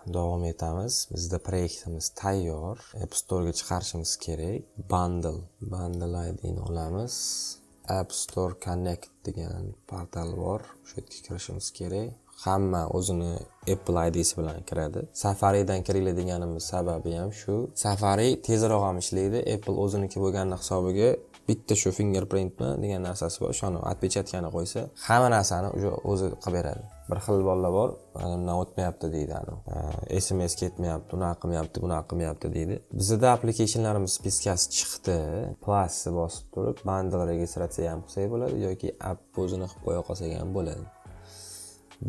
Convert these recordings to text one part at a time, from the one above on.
davom etamiz. Bizda proyektimiz tayyor. App Store'ga chiqarishimiz kerak. Bundle ID'ni olamiz. App Store Connect degan portal bor. O'sha yerga kirishimiz kerak. Hamma o'zini Apple ID'si bilan kiradi. Safari'dan kiringlar deganimiz sababi ham shu. Safari tezroq ham ishlaydi. Apple o'ziniki bo'lgan hisobiga bitta shu fingerprintmi degan narsasi bor. Shuni отпечаткani qo'ysa, hamma narsani o'zi qilib beradi. Bir xil bolalar bor, mendan o'tmayapti deydi ani. SMS ketmayapti, unaqa qilmayapti, bunaqa qilmayapti deydi. Bizda applicationlarimiz spiskasi chiqdi. Plusni bosib turib, bundle registratsiya ham qilsak bo'ladi yoki app o'zini qilib qo'ya qolsak ham bo'ladi.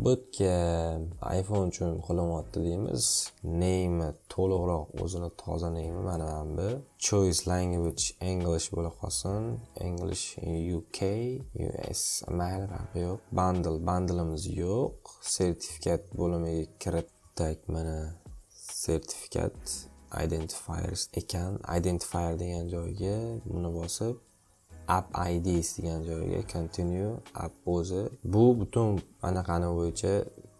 Butga iPhone uchun qo'llanmoqda deymiz. Name to'liqroq o'zini toza name mana bu. Choice language English bo'la qolsin. English UK, US mayli farqi yo'q. Bundleimiz yo'q. Sertifikat bo'limiga kiritdik mana. Sertifikat identifiers ekan. Identifier degan joyga buni bosib App IDs degan joyga continue app o'zi bu butun anaqani bo'yicha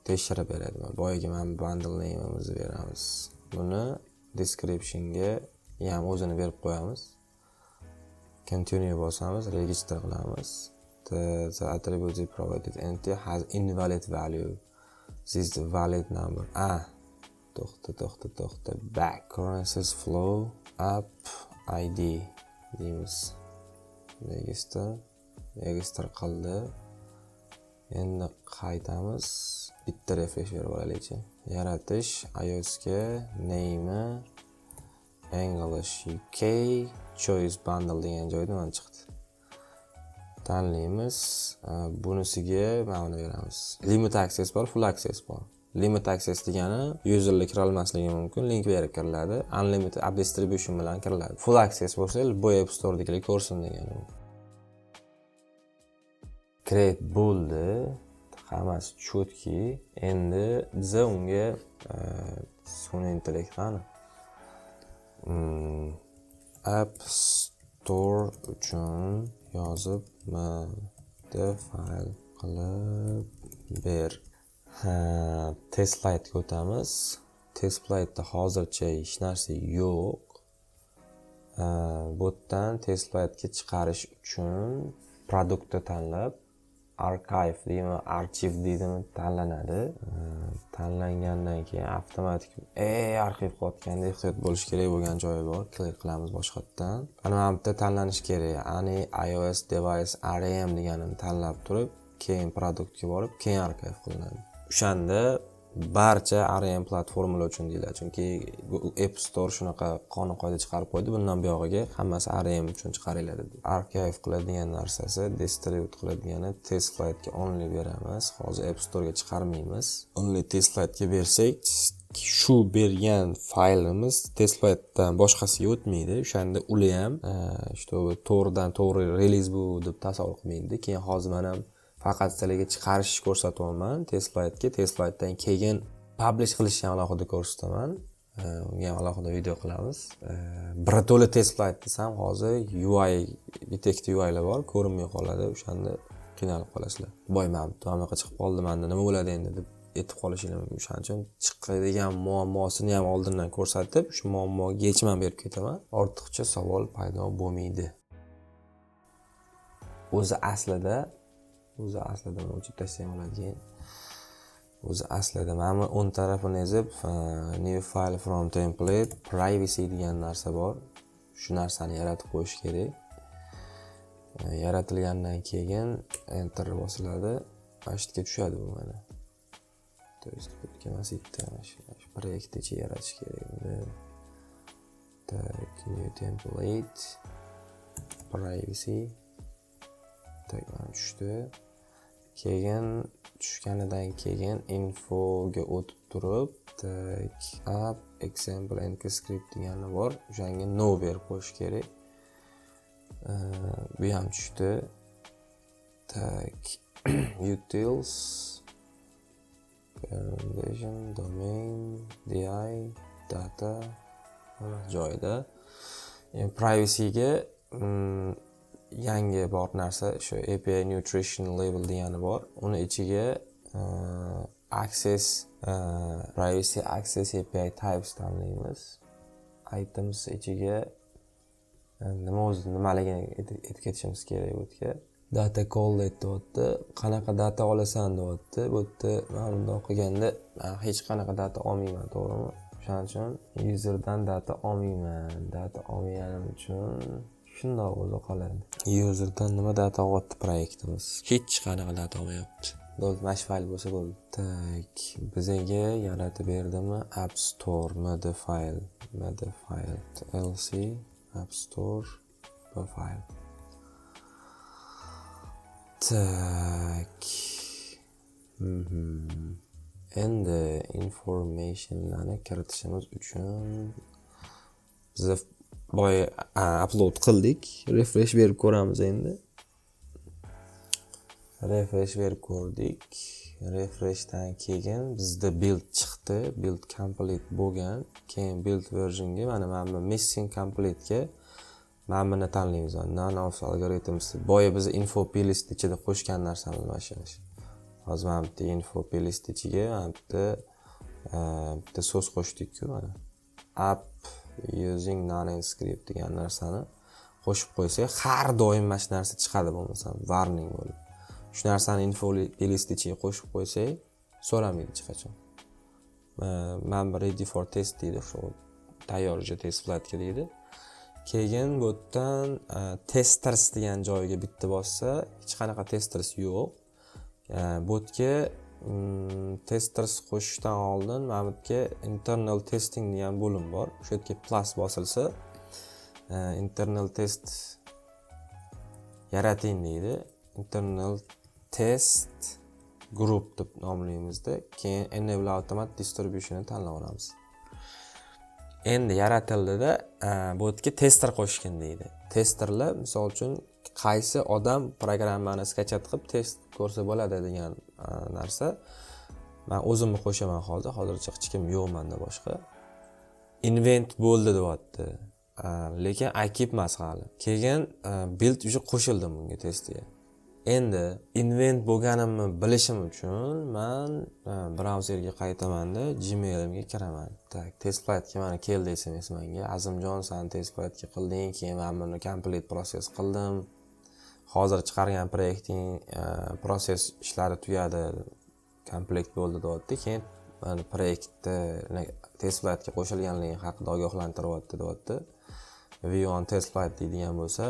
tekshirib beradi. Boyagi mana bundle name'imizni beramiz. Buni descriptionga ham o'zini berib qo'yamiz. Continue bosamiz, register qilamiz. The attribute provided entity has invalid value. This is the valid number. To'xta. Back currencies flow app ID deymiz. Register qildi. Endi qaytamiz. Bitta refresh berib olaylik-chi. Yaratish iOSga name English UK choice bundle degan joyda mana chiqdi. Tanlaymiz. Bunisiga mana beramiz. Limit access bor, full access bor. Limit access degani userlar kira olmasligi mumkin, link berib kiriladi. Unlimited app distribution bilan kiriladi. Full access bo'lsa, bu App Store'dagilar ko'rsin degani. Create bo'ldi. Hammasi chotki. Endi biz unga sun'iy intellektni App Store uchun yozib fayl qilib ber. Test flight o'tamiz. Test flightda hozircha hech narsa yo'q. Botdan test flightga chiqarish uchun produktni tanlab archive deymi, archive deydimi tanlanadi. Tanlangandan keyin avtomatik arxiv qilayotganda ehtiyot bo'lish kerak bo'lgan joyi bor. Klik qilamiz boshqatdan. Mana bu yerda tanlanish kerak. Ani iOS device RAM deganini tanlab turib, keyin produktga borib, keyin archive qilinadi. O'shanda barcha RAM platformalar uchun deyiladi. Chunki App Store shunaqa qonun-qoida chiqarib qo'ydi. Bundan buyog'iga hammasi RAM uchun chiqariladi. Archive qiladigan narsasi, distribute qiladigani test flightga only beramiz. Hozir App Store'ga chiqarmaymiz. Only test flightga bersak, shu bergan faylimiz test flightdan boshqasiga o'tmaydi. O'shanda uli ham to'g'ridan to'g'ri release bu deb tasavvur qilmaydi. Keyin hozir men ham faqat sizlarga chiqarish ko'rsatyapman test flightdan keyin publish qilishni alohida ko'rsataman. Unga ham alohida video qilamiz. Bir to'la test flight desam hozir UI detect UI'lar bor, ko'rinmay qoladi. O'shanda qiynalib qolasizlar. Mana bunaqa chiqib qoldi, menda nima bo'ladi endi deb aytib qolishingiz mumkin. O'shaning uchun chiqadigan muammosini ham oldindan ko'rsatib, shu muammoga yechim berib ketaman. Ortiqcha savol paydo bo'lmaydi. O'zi aslida o'chib tashlay oladigan. Mana 10 tarafini ezib, new file from template, privacy degan narsa bor. Shu narsani yaratib qo'yish kerak. Yaratilgandan keyin enter bosiladi. Pastga tushadi bu mana. To есть proyektni yaratish kerak. Tak, new template, privacy. Mana tushdi. Keyin tushganidan keyin infoga o'tib turib, app example encrypt degani bor. O'shanga no berib qo'yish kerak. Bu ham tushdi. Utils, foundation, domain, DI, data joyda. Privacyga yangi bor narsa shu API nutrition label degani bor. Uni ichiga access privacy access API types tanlaymiz. Items ichiga nimaligini aytib ketishimiz kerak bu yerga. Data call deyapti. Qanaqa data olasan deyapti. Bu yerda men bundoq qilganda hech qanaqa data olmayman, to'g'rimi? Shuning uchun userdan data olmayman. Data olmaganim uchun shundoq bo'lib qoladi. Userdan nima data olyapti proyektimiz? Hech qanaqa data olmayapti. Bo'ldi, mash fayl bo'lsa bo'ldi. Tak, bizga yaratib berdimi? App Store modifile lc App Store file. Tak. Endi informationlarni kiritishimiz uchun biz boya upload qildik. Refresh berib ko'ramiz endi. Refresh berib ko'rdik. Refreshdan keyin bizda build chiqdi. Build complete bo'lgan. Keyin build versionga mana bu missing complete ga mana buni tanlaymiz. None of algorithms. Boya biz info plist ichida qo'shgan narsamiz mana shu. Hozir mana bu info plist ichiga bitta so'z qo'shdik-ku mana. App using non-script degan narsani qo'shib qo'ysak, har doim mana shu narsa chiqadi bo'lmasa, warning bo'lib. Shu narsani info plist ichiga qo'shib qo'ysak, so'ramaydi hech qachon. Men ready for test deydi, shu tayyor test flightga deydi. Keyin bu yerdan testers degan joyiga bitta bossa, hech qanaqa testers yo'q. Bu yerga testers qo'shishdan oldin mana bu yerga internal testing degan bo'lim bor. O'sha yerga plus bosilsa, internal test yarating deydi. Internal test group deb nomlaymizda. Keyin enable automat distribution ni tanlab olamiz. Endi yaratildida bu yerga tester qo'shgan deydi. Testerlar misol uchun qaysi odam programmani skachat qilib test ko'rsa bo'ladi degan narsa. Men o'zimni qo'shaman hozircha hech kim yo'q menda boshqa. Invent bo'ldi deyapti. Lekin akib emas hali. Keyin build уже qo'shildim bunga testga. Endi invent bo'lganimni bilishim uchun men brauzerga qaytamanda Gmailimga kiraman. Tak, test flightga mana keldi SMS menga. Azimjon, sen test flightga qilding, keyin men buni complete process qildim. Hozir chiqargan proyekting proses ishlari tugadi, komplekt bo'ldi deyapti. Keyin mana proyektni test flightga qo'shilganligi haqida ogohlantiryapti deyapti. View on test flight deydigan bo'lsa,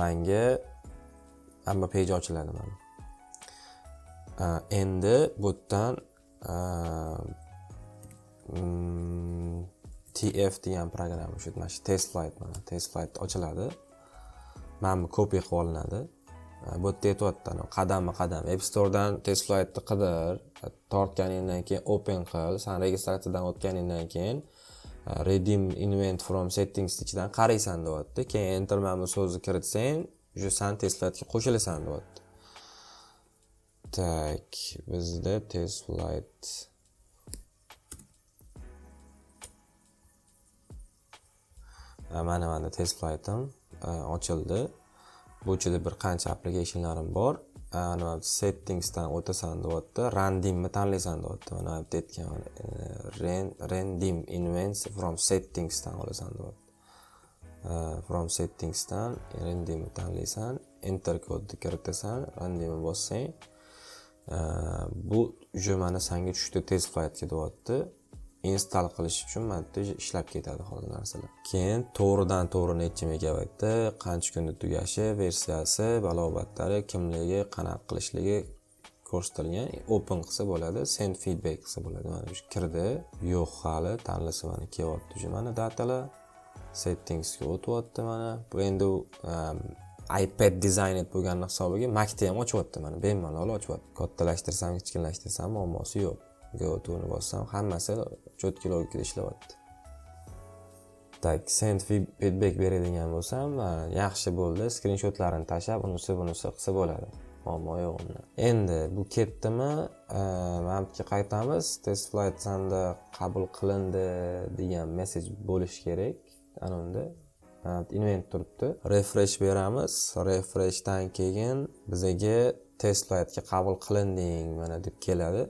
menga hamma page ochiladi mana. Endi bu yerdan TF degan program shu mana shu test flight ochiladi. Mana bu copy qilib olinadi. Bu yerda aytyapti, qadam-qadam App Store'dan test flightni qidir, tortganingdan keyin open qil, sen registratsiyadan o'tganingdan keyin redeem invent from settings ichidan qaraysan deyapti. Keyin enter mana bu so'zni kiritsang, уже sen test flightga qo'shilasan deyapti. Tak, bizda test flight mana test flight'im ochildi. Bu ichida bir qancha applicationlarim bor. Ana settingsdan o'tasan deyapti. Randomni tanlaysan deyapti. Mana bu aytgan random invents from settingsdan olasan deyapti. From settingsdan randomni tanlaysan, enter kodni kiritasan, randomni bossang, bu уже mana senga tushdi test flightga deyapti. Install qilish uchun mana bu ishlab ketadi hozir narsalar. Keyin to'g'ridan to'g'ri necha megabaytda, qancha kunda tugashi, versiyasi, balobatlari, kimligi, qanaqa qilishligi ko'rsatilgan. Open qilsa bo'ladi, send feedback qilsa bo'ladi. Mana shu kirdi. Yo'q hali, tanlasa mana kelyapti. Mana datalar settingsga o'tyapti mana. Bu endi iPad designed bo'lgan hisobiga Mac'da ham ochyapti mana. Bemalol ochyapti. Kattalashtirsam, kichkinlashtirsam muammosi yo'q. Go-to'ni bossam hammasi cho'tki logikada ishlayapti. Tak, send feedback beradigan bo'lsam, yaxshi bo'ldi. Screenshotlarini tashlab, bunisi qilsa bo'ladi. Muammo yo'q unda. Endi bu ketdimi? Mana bu yerga qaytamiz. Test flight senda qabul qilindi degan message bo'lish kerak. Ana unda invent turibdi. Refresh beramiz. Refreshdan keyin bizaga test flightga qabul qilinding mana deb keladi.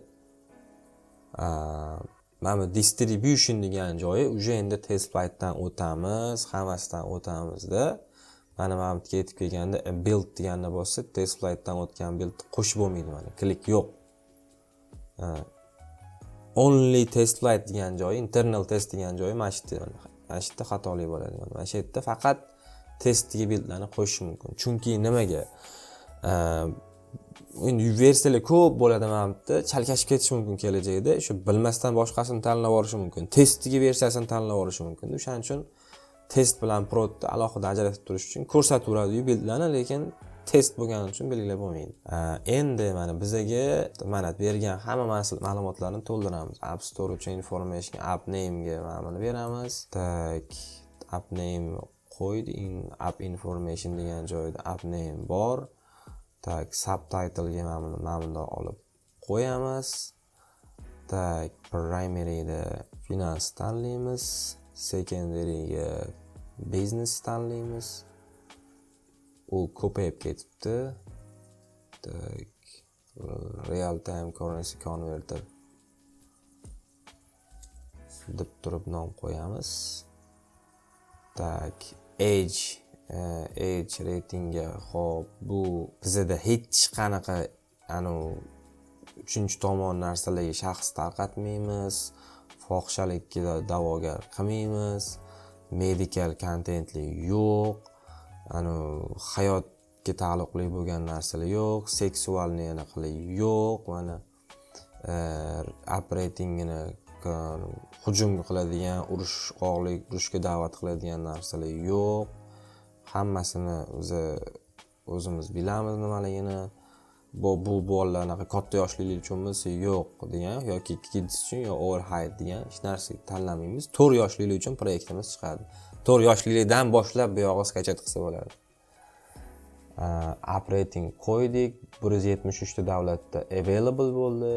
Mana distribution degan joyi uje endi test flightdan o'tamiz, hammasidan o'tamizda. Mana bu yerga yetib kelganda build deganni bo'lsa, test flightdan o'tgan build qo'shib bo'lmaydi mana. Klik yo'q. Only test flight degan joyi, internal test degan joyi mana shu yerda xatolik bo'ladi. Mana shu yerda faqat testiga buildlarni qo'shish mumkin. Chunki nimaga? Endi versiyalar ko'p bo'ladi mana bu yerda, chalkashib ketish mumkin kelajakda. Shu bilmasdan boshqasini tanlab olish mumkin. Testiga versiyasini tanlab olish mumkin. O'shaning uchun test bilan protni alohida ajratib turish uchun ko'rsatib buildlarni, lekin test bo'lgani uchun belgilab bo'lmaydi. Endi mana bizaga mana bergan hamma ma'lumotlarni to'ldiramiz. App Store uchun information, app name ga mana buni beramiz. Tak, app name qo'ydik. App information degan joyda app name bor. Tak, subtitle ga mana buni olib qo'yamiz. Tak, primary da finance tanlaymiz. Secondary ga business tanlaymiz. U ko'payib ketibdi. Tak, real time currency converter deb turib nom qo'yamiz. Tak, age ratingga xo'p, bu bizda hech qanaqa uchinchi tomon narsalarga shaxs tarqatmaymiz, fohishalikka da'vogar qilmaymiz, medical contentli yo'q, hayotga taalluqli bo'lgan narsalar yo'q, seksualni aniqlik yo'q, mana operatingini hujum qiladigan, urushga da'vat qiladigan narsalar yo'q. Hammasini o'zimiz bilamiz nimaligini. Bu bolalar katta yoshlilar uchun bo'lsa yo'q degan yoki kids uchun yo overheight degan hech narsa tanlamaymiz. 4 yoshlilar uchun proyektimiz chiqadi. 4 yoshlilardan boshlab bu yog'iga skachat qilsa bo'ladi. Operating qo'ydik. 173 ta davlatda available bo'ldi.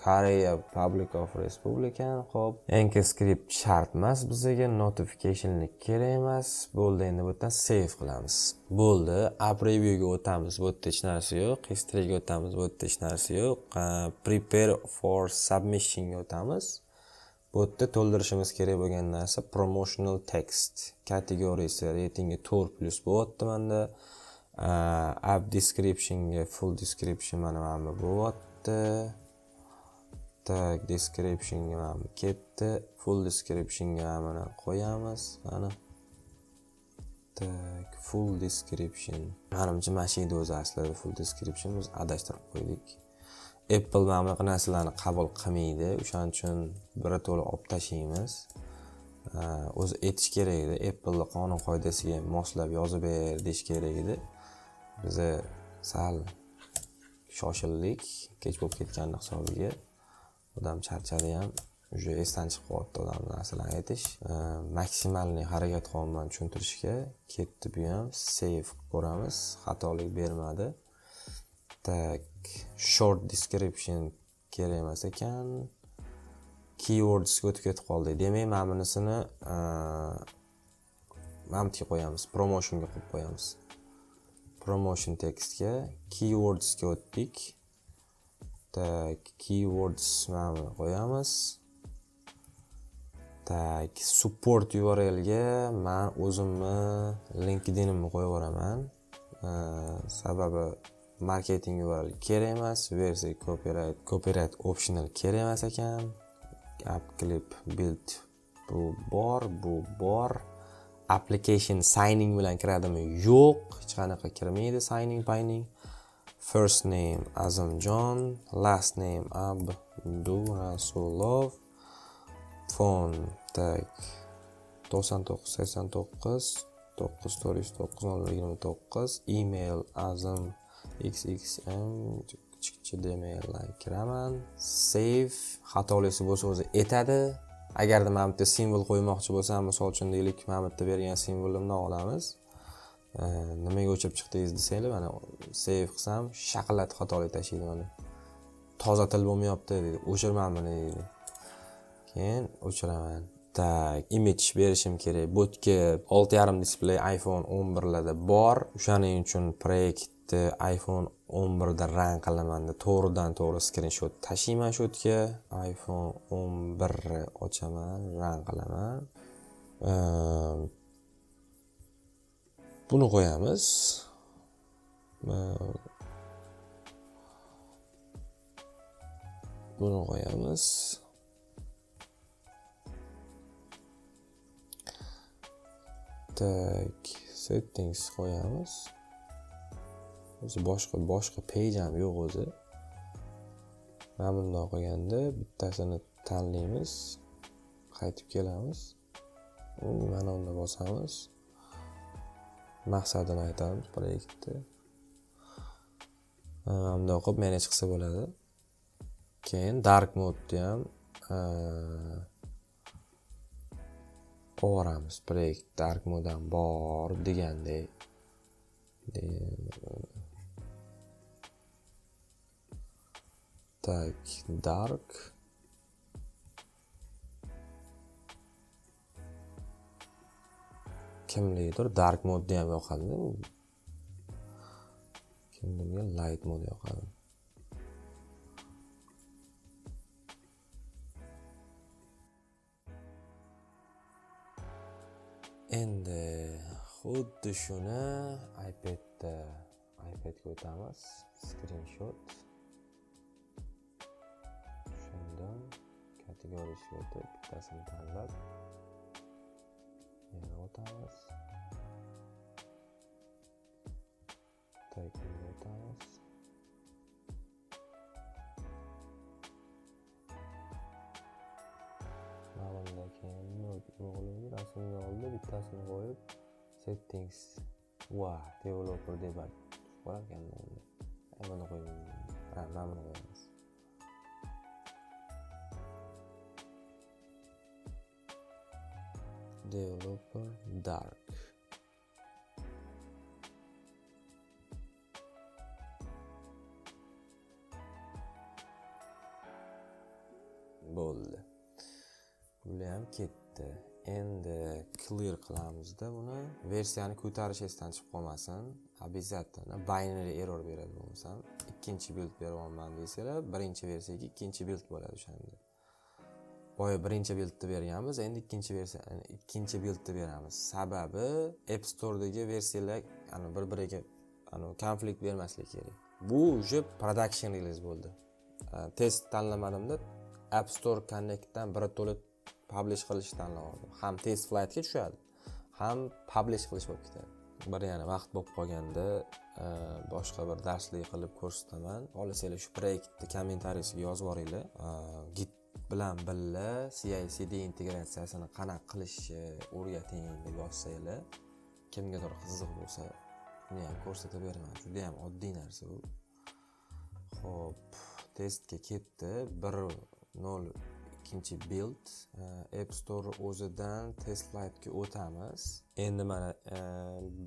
Koreya Public of Respublican, xo'p. EncaScript shart emas bizga, notificationlik kerak emas. Bo'ldi, endi bu yerdan save qilamiz. Bo'ldi, app reviewga o'tamiz. Bu yerda hech narsa yo'q. Historyga o'tamiz. Bu yerda hech narsa yo'q. Prepare for submissionga o'tamiz. Bu yerda to'ldirishimiz kerak bo'lgan narsa promotional text. Kategoriyasi ratingi 4+ bo'lyapti menda. App description ga full description mana bu bo'lyapti. Tak, description ga mana ketdi. Full description ga mana qo'yamiz. Mana. Tak, full description. Menimcha mashina o'zi aslida full description biz adashtirib qo'ydik. Apple mana bunaqa narsalarni qabul qilmaydi. O'shaning uchun birato'la olib tashlaymiz. O'zi aytish kerak edi. Apple qonun qoidasiga moslab yozib ber desh kerak edi. Biz sal shoshildik, kech bo'lib ketgan hisobiga. Odam charchadi ham, uje esdan chiqib qoldi odam narsalarni aytish. Maksimalni harakat qilyapman tushuntirishga. Ketdi bu ham, save ko'ramiz, xatolik bermadi. Tak, short description kerak emas ekan. Keywords o'tib ketib qoldi. Demak, mana bunisini mamtga qo'yamiz, promotionga qo'yib qo'yamiz. Promotion textga keywords ga o'tdik. Tak, keywords mana qo'yamiz. Tak, support URL ga men o'zimni LinkedInimni qo'yib yuboraman. Sababi marketing URL kerak emas, versiya copyright optional kerak emas ekan. App clip build bu bor. Application signing bilan kiradimi? Yo'q, hech qanaqa kirmaydi signing payning. First name Azamjon, last name Abdurasulov. Phone tak 9989 949 email azamxxm@gmail.com kiraman. Save, xatolisi bo'lsa o'zi aytadi. Agarda mana bu yerda simvol qo'ymoqchi bo'lsam, misol uchun deylik, mana bu yerda bergan simvolimni olamiz. Nimaga o'chirib chiqdingiz desanglar, mana save qilsam, shaqillatib xatolik tashlaydi mana. Toza til bo'lmayapti deydi. O'chirman buni deydi. Keyin o'chiraman. Tak, image berishim kerak. Bo'tga 6,5 display iPhone 11larda bor. O'shaning uchun proyektni iPhone 11da run qilaman. To'g'ridan-to'g'ri screenshot tashiyman shu yerga. iPhone 11 ochaman, run qilaman. Buni qo'yamiz. Buni qo'yamiz. Tak, settings qo'yamiz. O'zi boshqa page ham yo'q o'zi. Mana bundoq qilganda bittasini tanlaymiz. Qaytib kelamiz. Mana unda bosamiz. Maqsadini aytamiz proyektni. Bundoq qilib manage qilsa bo'ladi. Keyin dark mode ham o'ramiz. Proyekt dark mode ham bor degandek. Tak, dark. Kimlidir dark mode ham yoqadi. Kimlarga light mode yoqadi. Endi xuddi shuni iPadga o'tamiz. Screenshot. Shundan kategoriyasiga o'tib, bittasini tanlab yana o'tamiz. Tagiga o'tamiz. Mana keyin o'g'limni rasmini oldi, bittasini qo'yib settings va developer deb qo'yar ekanman. Mana qo'yamiz. Mana buni qo'yamiz. Developer dark. Bo'ldi. Bular ham ketdi. Endi clear qilamizda buni. Versiyani ko'tarish esdan chiqib qolmasin. Обязательно binary error beradi bo'lmasam. Ikkinchi build beryapman deysizlar, birinchi versiyaga ikkinchi build bo'ladi o'shanda. Boya birinchi buildni berganmiz, endi ikkinchi buildni beramiz. Sababi App Store'dagi versiyalar bir-biriga konflikt bermasligi kerak. Bu uje production release bo'ldi. Test tanlamadimda App Store Connect'dan bir to'la publish qilish tanladim. Ham test flightga tushadi, ham publish qilish bo'lib ketadi. Bir yana vaqt bo'lib qolganda boshqa bir darslik qilib ko'rsataman. Olasizlar shu proyektni kommentariyasiga yozib yuboringlar. Git bilan birga CI/CD integratsiyasini qanaqa qilishni o'rgating deb yozsanglar, kimgadir qiziq bo'lsa, buni ham ko'rsatib beraman. Juda ham oddiy narsa bu. Xo'p, testga ketdi. 1.0 build App Store o'zidan test flightga o'tamiz. Endi mana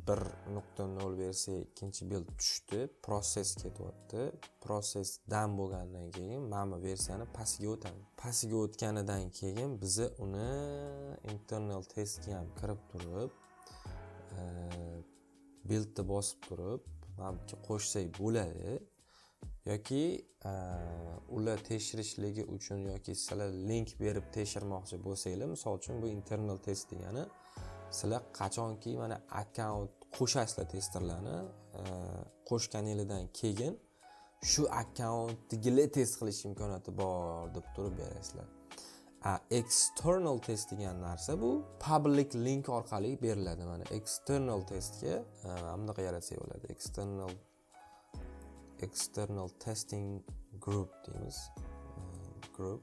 1.0 versiya ikkinchi build tushdi, process ketyapti. Process dam bo'lgandan keyin mana bu versiyani pastiga o'tamiz. Pastiga o'tganidan keyin biz uni internal testga ham kirib turib, buildni bosib turib, mana bu qo'shsak bo'ladi. Yoki ular tekshirishligi uchun yoki sizlar link berib tekshirmoqchi bo'lsanglar, misol uchun bu internal test degani sizlar qachonki mana akkaunt qo'shasizlar testerlarni, qo'shganingizdan keyin shu akkauntdagilar test qilish imkoniyati bor deb turib berasizlar. External test degan narsa bu public link orqali beriladi. Mana external testga bunaqa yaratsak bo'ladi. External testing group deymiz. Group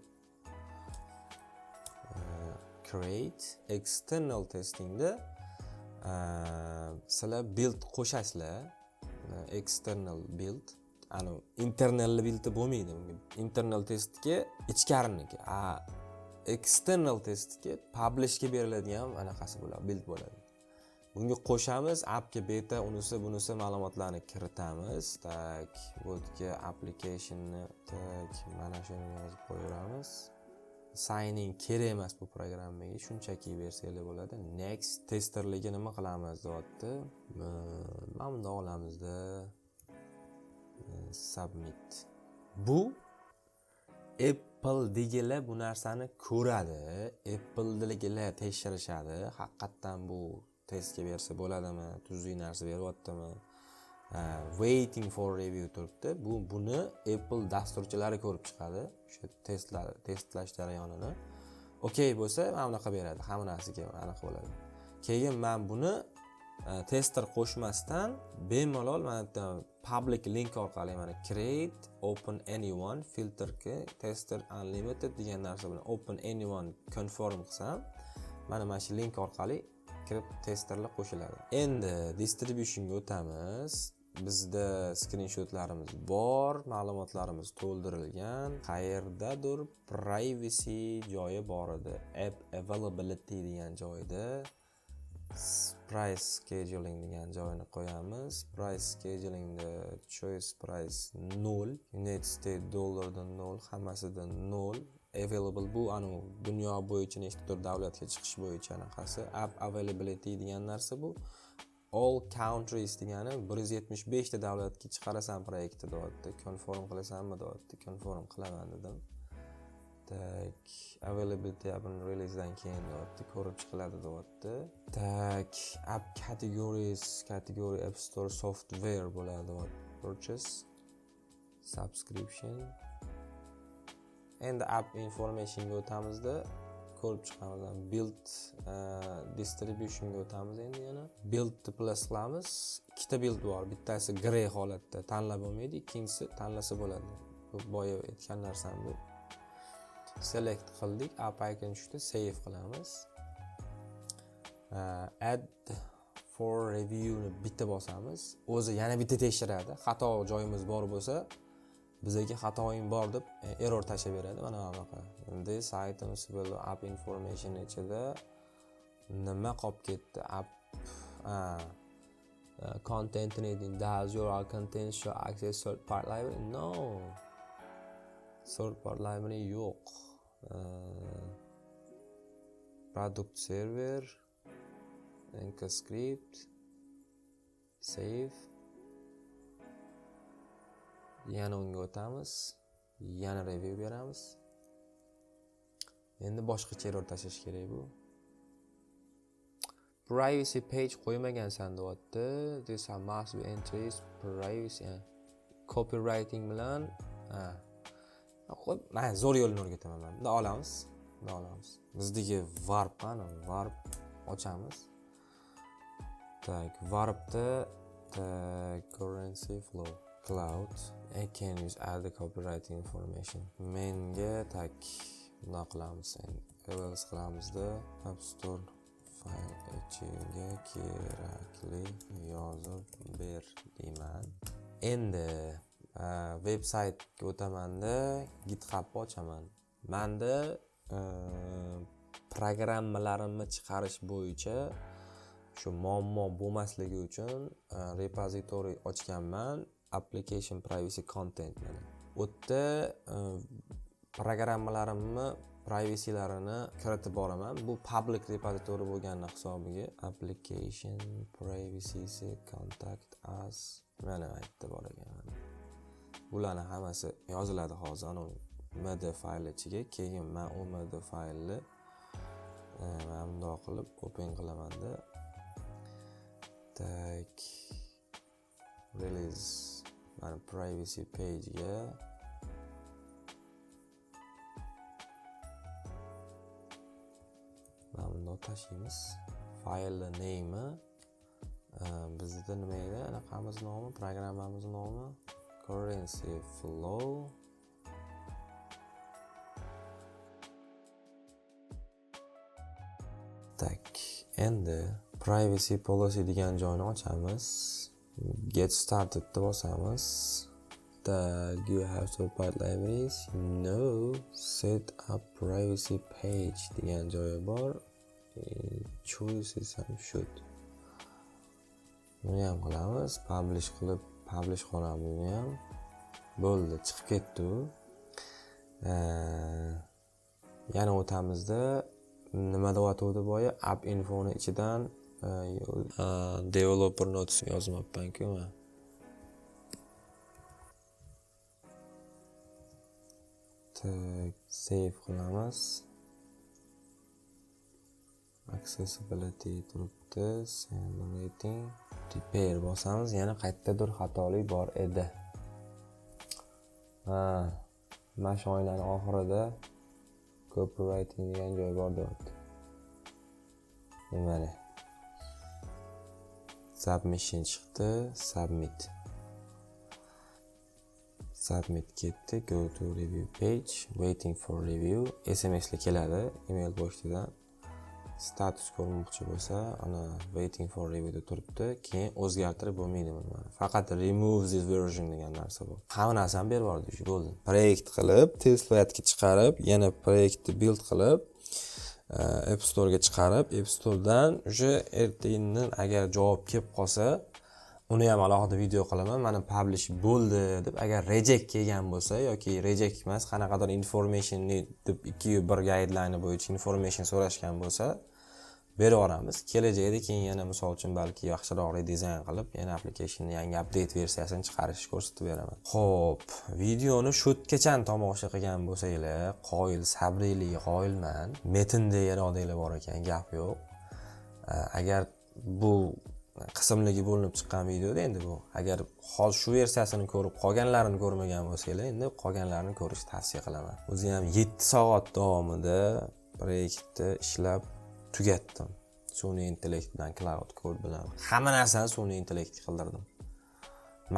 create external testingda sizlar build qo'shasizlar. External build, internal build bo'lmaydi. Internal testga ichkariniki. External testga publishga beriladigan anaqasi bo'ladi, build bo'ladi. Bunga qo'shamiz, appga beta bunisi ma'lumotlarni kiritamiz. Tak, bo'tga applicationni tak mana shuni yozib qo'yamiz. signing kerak emas bu programmaga, shunchaki bersanglar bo'ladi. Next testerligi nima qilamiz deyapti. Mana bunda olamizda submit. Bu Apple degilar bu narsani ko'radi. Apple degilar tekshirishadi. Haqiqatan bu testga bersa bo'ladimi, tuzli narsa beryaptimi? Waiting for review turibdi. Buni Apple dasturchilari ko'rib chiqadi. O'sha testlash jarayonini. Okey bo'lsa, mana bunaqa beradi. Hamma narsaga aniq bo'ladi. Keyin men buni tester qo'shmasdan bemalol mana public link orqali mana create open anyone filterga tester unlimited degan narsa bilan open anyone conform qilsam, mana shu link orqali kirib testerlar qo'shiladi. Endi distributionga o'tamiz. Bizda screenshotlarimiz bor, ma'lumotlarimiz to'ldirilgan. Qayerdadir privacy joyi bor edi. App availability degan joyda price scheduling degan joyini qo'yamiz. Price schedulingda choice price 0, United States dollardan 0, hammasidan 0. Available bu dunyo bo'yicha nechtadir davlatga chiqish bo'yicha anaqasi. App availability degan narsa bu all countries degani 175 ta davlatga chiqarasan proyektni deyapti. Conform qilasanmi deyapti. Conform qilaman dedim. Tak, availability app release'dan keyin deyapti, ko'rib chiqiladi deyapti. Tak, app categories, category App Store software bo'ladi deyapti. Purchase, subscription. Endi app informationga o'tamizda ko'rib chiqamiz. Build distributionga o'tamiz endi yana. Build plus qilamiz. Ikkita build bor. Bittasi gray holatda tanlab bo'lmaydi, ikkinchisi tanlasa bo'ladi. Bu boya aytgan narsam bu. Select qildik, app icon tushdi, save qilamiz. Add for review ni bitta bosamiz. O'zi yana bitta tekshiradi. Xato joyimiz bor bo'lsa, bizga xatoing bor deb error tashlab beradi. Mana bunaqa. Endi items will app information ichida nima qolib ketdi? App content needing does your content show access third party library? No. Third party library yo'q. Product server, anchor script, save. Yana unga o'tamiz, yana review beramiz. Endi boshqacha error tashlash kerak bu. Privacy page qo'ymagansan deyapti. This must be entries privacy copywriting bilan mana zo'r yo'lni o'rgataman men. Bunda olamiz. Bizdagi warp qani? Warp ochamiz. Tak, warpda currency flow cloud. I can use add the copywriting information. Menga tak buni qilamiz. Endi qilamizda App Store file ichiga kerakli yozib ber deyman. Endi veb-saytga o'tamanda GitHub ochaman. Menda programmalarimni chiqarish bo'yicha shu muammo bo'lmasligi uchun repository ochganman. Application privacy content mana. U yerda programmalarimni privacylarini kiritib boraman. Bu public repository bo'lgan hisobiga application privacy contact us mana aytdi bor ekan. Bularning hammasi yoziladi hozir MD fayl ichiga. Keyin men u MD faylni mana bundoq qilib open qilamanda. Tak release mana privacy page ga mana bundoq tashlaymiz. File name bizda nima edi? Anaqamiz nomi, programmamiz nomi currency flow. Tak, endi privacy policy degan joyni ochamiz. Get started deb bosamiz. You have to part libraries. No, set up privacy page degan joyi bor. Choices ham should. Buni ham qilamiz. Publish qilib publish qilamiz buni ham. Bo'ldi, chiqib ketdi. Yana o'tamizda nima deyotgandi boya app infoni ichidan developer notes yozmabman-ku men. Save qilamiz. Accessibility turibdi, send rating, repair bosamiz. Yana qayerdadir xatolik bor edi. Mana shu oyning oxirida copywriting degan joy bor deyapti. Mana submission chiqdi, submit ketdi, go to review page, waiting for review, SMS'li keladi email pochtadan. Status ko'rmoqchi bo'lsa, ana waiting for review da turibdi. Keyin o'zgartirib bo'lmaydi buni. Faqat remove this version degan narsa bor. Hamma narsani berib yubordi, shu bo'ldi. Proyekt qilib, test ro'yxatga chiqarib, yana proyektni build qilib, App Store ga chiqarib, App Store dan o'sha ertadan agar javob kelib qolsa, uni ham alohida video qilaman. Mana publish bo'ldi deb agar reject kelgan bo'lsa yoki reject emas, qanaqadir information deb 2-1 guideline bo'yicha information so'rashgan bo'lsa, berib yuboramiz. Kelajakda keyin yana misol uchun balki yaxshiroq redesign qilib, yana applicationni yangi update versiyasini chiqarishni ko'rsatib beraman. Xo'p, videoni shutgacha tomosha qilgan bo'lsanglar, qoyil, sabrli, qoyilman. Metnda irodanglar bor ekan, gap yo'q. Agar bu qismligi bo'linib chiqqan videoda endi bu agar hozir shu versiyasini ko'rib qolganlarini ko'rmagan bo'lsanglar, endi qolganlarini ko'rishni tavsiya qilaman. O'zi ham 7 soat davomida proyektni ishlab tugatdim. Sun'iy intellekt bilan, cloud code bilan hamma narsani sun'iy intellektga qildirdim.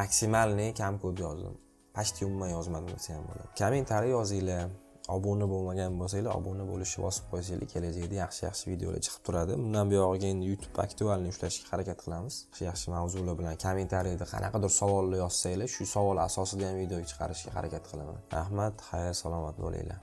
Maksimalni kam kod yozdim. Почти umuman yozmadim desa ham bo'ladi. Kommentariy yozinglar. Obuna bo'lmagan bo'lsanglar, obuna bo'lishni bosib qo'ysanglar, kelajakda yaxshi videolar chiqib turadi. Bundan buyog'iga endi YouTube aktualni ushlashga harakat qilamiz. Yaxshi mavzular bilan kommentariyada qanaqadir savollar yozsanglar, shu savol asosida ham video chiqarishga harakat qilaman. Rahmat, xayr, salomat bo'linglar.